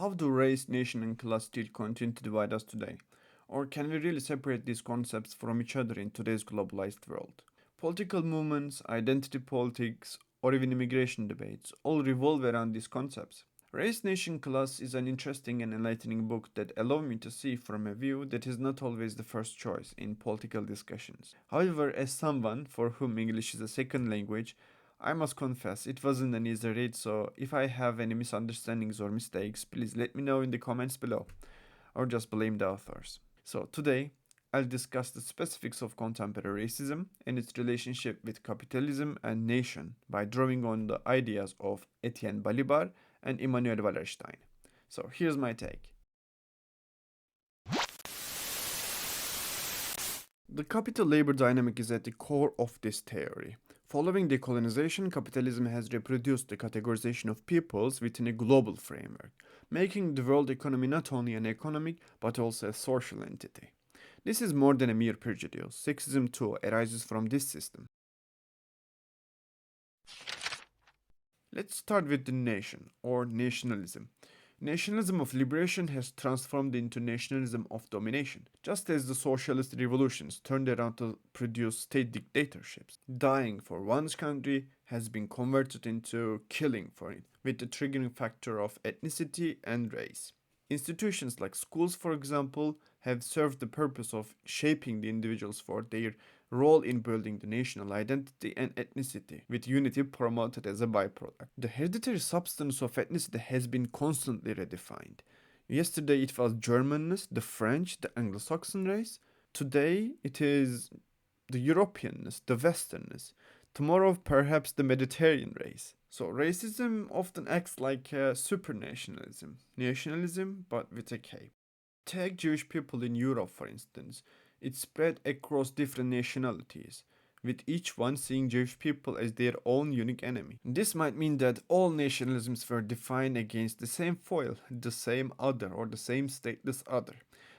how do race, nation, and class still continue to divide us today? Or can we really separate these concepts from each other in today's globalized world? Political movements, identity politics, or even immigration debates all revolve around these concepts. Race, Nation, Class is an interesting and enlightening book that allows me to see from a view that is not always the first choice in political discussions. However, as someone for whom English is a second language, I must confess it wasn't an easy read, so if I have any misunderstandings or mistakes, please let me know in the comments below, or just blame the authors. So today, I'll discuss the specifics of contemporary racism and its relationship with capitalism and nation by drawing on the ideas of Etienne Balibar and Immanuel Wallerstein. So here's my take. The capital labor dynamic is at the core of this theory. Following decolonization, capitalism has reproduced the categorization of peoples within a global framework, making the world economy not only an economic but also a social entity. This is more than a mere prejudice. Sexism too arises from this system. Let's start with the nation, or nationalism. Nationalism of liberation has transformed into nationalism of domination, just as the socialist revolutions turned around to produce state dictatorships. Dying for one's country has been converted into killing for it, with the triggering factor of ethnicity and race. Institutions like schools, for example, have served the purpose of shaping the individuals for their role in building the national identity and ethnicity, with unity promoted as a byproduct. The hereditary substance of ethnicity has been constantly redefined. Yesterday it was Germanness, the French, the Anglo-Saxon race. Today it is the Europeanness, the Westernness. Tomorrow perhaps the Mediterranean race. So racism often acts like a supranationalism, nationalism but with a K. Take Jewish people in Europe, for instance. It spread across different nationalities, with each one seeing Jewish people as their own unique enemy. This might mean that all nationalisms were defined against the same foil, the same other, or the same stateless other.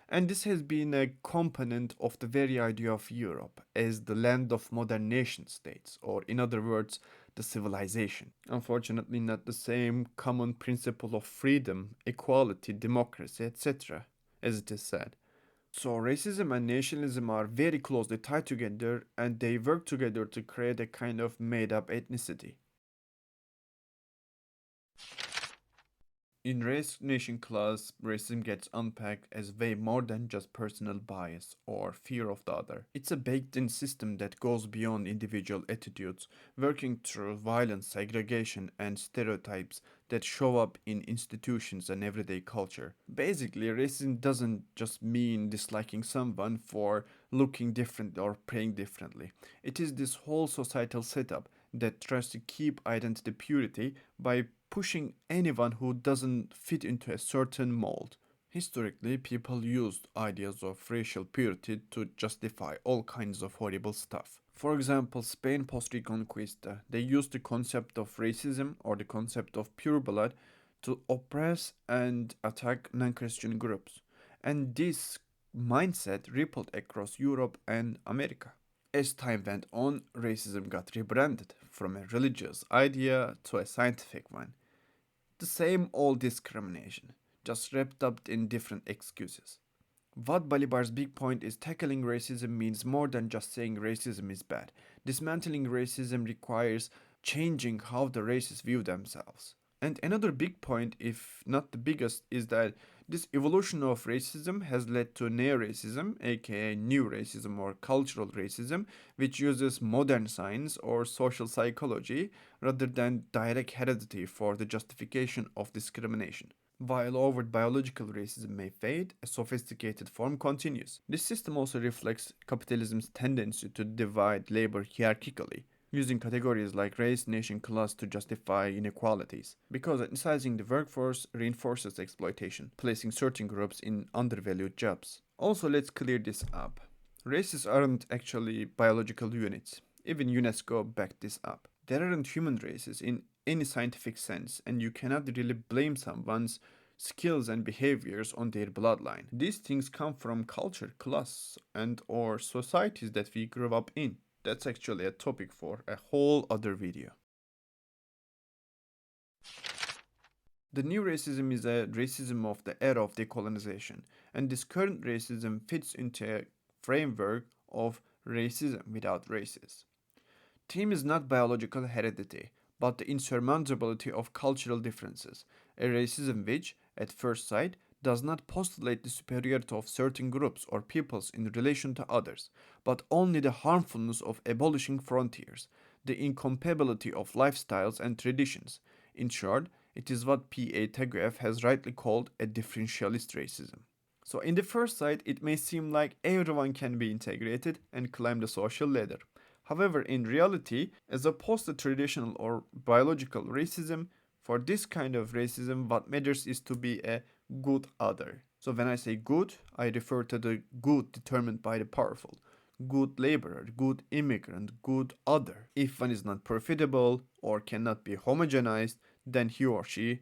And this has been a component of the very idea of Europe as the land of modern nation states, or in other words, the civilization. Unfortunately, not the same common principle of freedom, equality, democracy, etc., as it is said. So, racism and nationalism are very closely tied together and they work together to create a kind of made up ethnicity. In race, nation, class, racism gets unpacked as way more than just personal bias or fear of the other. It's a baked in system that goes beyond individual attitudes, working through violence, segregation, and stereotypes that show up in institutions and everyday culture. Basically, racism doesn't just mean disliking someone for looking different or praying differently. It is this whole societal setup that tries to keep identity purity by pushing anyone who doesn't fit into a certain mold. Historically, people used ideas of racial purity to justify all kinds of horrible stuff. For example, Spain post Reconquista, they used the concept of racism or the concept of pure blood to oppress and attack non Christian groups. And this mindset rippled across Europe and America. As time went on, racism got rebranded from a religious idea to a scientific one. The same old discrimination, just wrapped up in different excuses. What Balibar's big point is tackling racism means more than just saying racism is bad. Dismantling racism requires changing how the races view themselves. And another big point, if not the biggest, is that this evolution of racism has led to neo-racism, aka new racism or cultural racism, which uses modern science or social psychology rather than direct heredity for the justification of discrimination. While overt biological racism may fade, a sophisticated form continues. This system also reflects capitalism's tendency to divide labor hierarchically, using categories like race, nation, class to justify inequalities, because ethnicizing the workforce reinforces exploitation, placing certain groups in undervalued jobs. Also, let's clear this up. Races aren't actually biological units. Even UNESCO backed this up. There aren't human races in any scientific sense, and you cannot really blame someone's skills and behaviors on their bloodline. These things come from culture, class, and or societies that we grew up in. That's actually a topic for a whole other video. The new racism is a racism of the era of decolonization, and this current racism fits into a framework of racism without races. Theme is not biological heredity, but the insurmountability of cultural differences, a racism which, at first sight, does not postulate the superiority of certain groups or peoples in relation to others, but only the harmfulness of abolishing frontiers, the incompatibility of lifestyles and traditions. In short, it is what P.A. Taguieff has rightly called a differentialist racism. So, in the first sight, it may seem like everyone can be integrated and climb the social ladder. However, in reality, as opposed to traditional or biological racism, for this kind of racism, what matters is to be a good other. So, when I say good, I refer to the good determined by the powerful. Good laborer, good immigrant, good other. If one is not profitable or cannot be homogenized, then he or she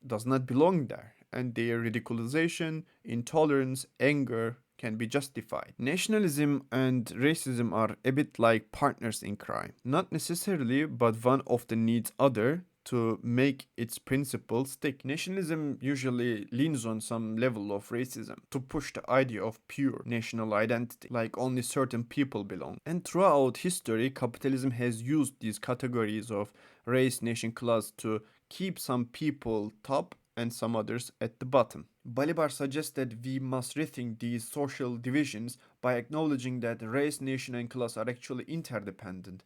does not belong there, and their ridiculization, intolerance, anger can be justified. Nationalism and racism are a bit like partners in crime. Not necessarily, but one often needs other to make its principles stick. Nationalism usually leans on some level of racism to push the idea of pure national identity, like only certain people belong. And throughout history, capitalism has used these categories of race, nation, class to keep some people top and some others at the bottom. Balibar suggests that we must rethink these social divisions by acknowledging that race, nation, and class are actually interdependent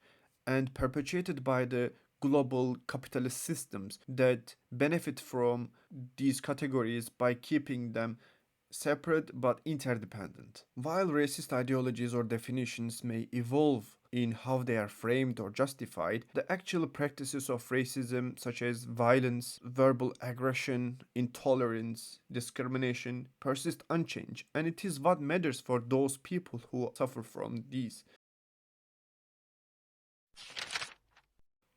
and perpetuated by the global capitalist systems that benefit from these categories by keeping them separate but interdependent. While racist ideologies or definitions may evolve in how they are framed or justified, the actual practices of racism, such as violence, verbal aggression, intolerance, discrimination, persist unchanged, and it is what matters for those people who suffer from these.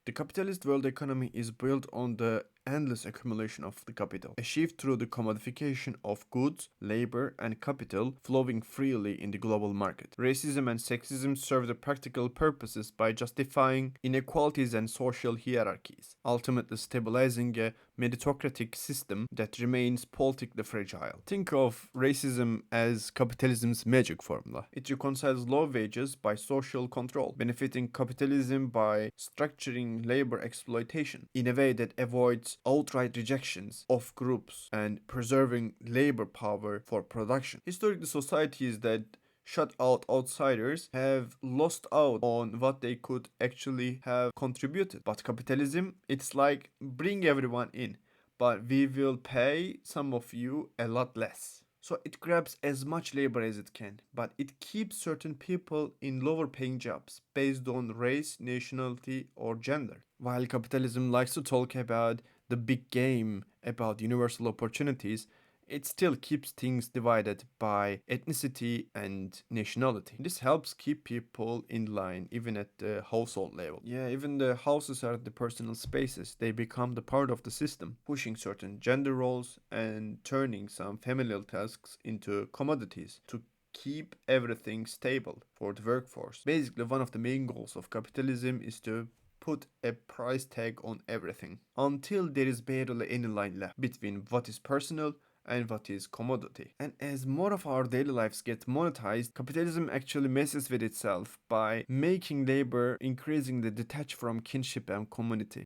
The capitalist world economy is built on the endless accumulation of the capital, achieved through the commodification of goods, labor, and capital flowing freely in the global market. Racism and sexism serve the practical purposes by justifying inequalities and social hierarchies, ultimately stabilizing a meritocratic system that remains politically fragile. Think of racism as capitalism's magic formula. It reconciles low wages by social control, benefiting capitalism by structuring labor exploitation in a way that avoids outright rejections of groups and preserving labor power for production. Historically, societies that shut out outsiders have lost out on what they could actually have contributed. But capitalism, it's like bring everyone in, but we will pay some of you a lot less. So it grabs as much labor as it can, but it keeps certain people in lower paying jobs based on race, nationality, or gender. While capitalism likes to talk about the big game, about universal opportunities, it still keeps things divided by ethnicity and nationality. This helps keep people in line even at the household level. Yeah, even the houses are the personal spaces. They become the part of the system, pushing certain gender roles and turning some familial tasks into commodities to keep everything stable for the workforce. Basically, one of the main goals of capitalism is to put a price tag on everything until there is barely any line left between what is personal and what is commodity. And as more of our daily lives get monetized, capitalism actually messes with itself by making labor increasingly detached from kinship and community.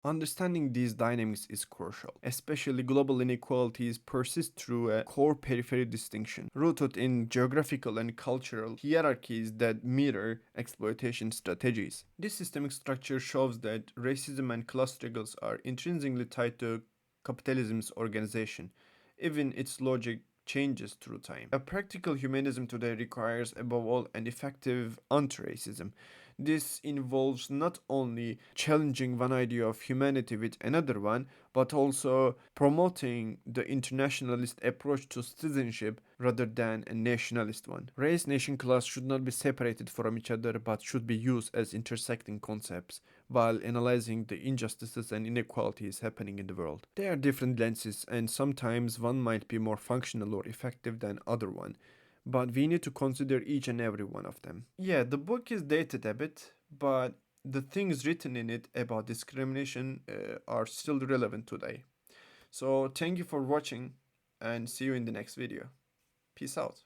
Understanding these dynamics is crucial, especially global inequalities persist through a core periphery distinction, rooted in geographical and cultural hierarchies that mirror exploitation strategies. This systemic structure shows that racism and class struggles are intrinsically tied to capitalism's organization, even its logic changes through time. A practical humanism today requires, above all, an effective anti racism. This involves not only challenging one idea of humanity with another one, but also promoting the internationalist approach to citizenship rather than a nationalist one. Race, nation, class should not be separated from each other but should be used as intersecting concepts while analyzing the injustices and inequalities happening in the world. They are different lenses and sometimes one might be more functional or effective than other one, but we need to consider each and every one of them. Yeah, the book is dated a bit, but the things written in it about discrimination are still relevant today. So thank you for watching and see you in the next video. Peace out.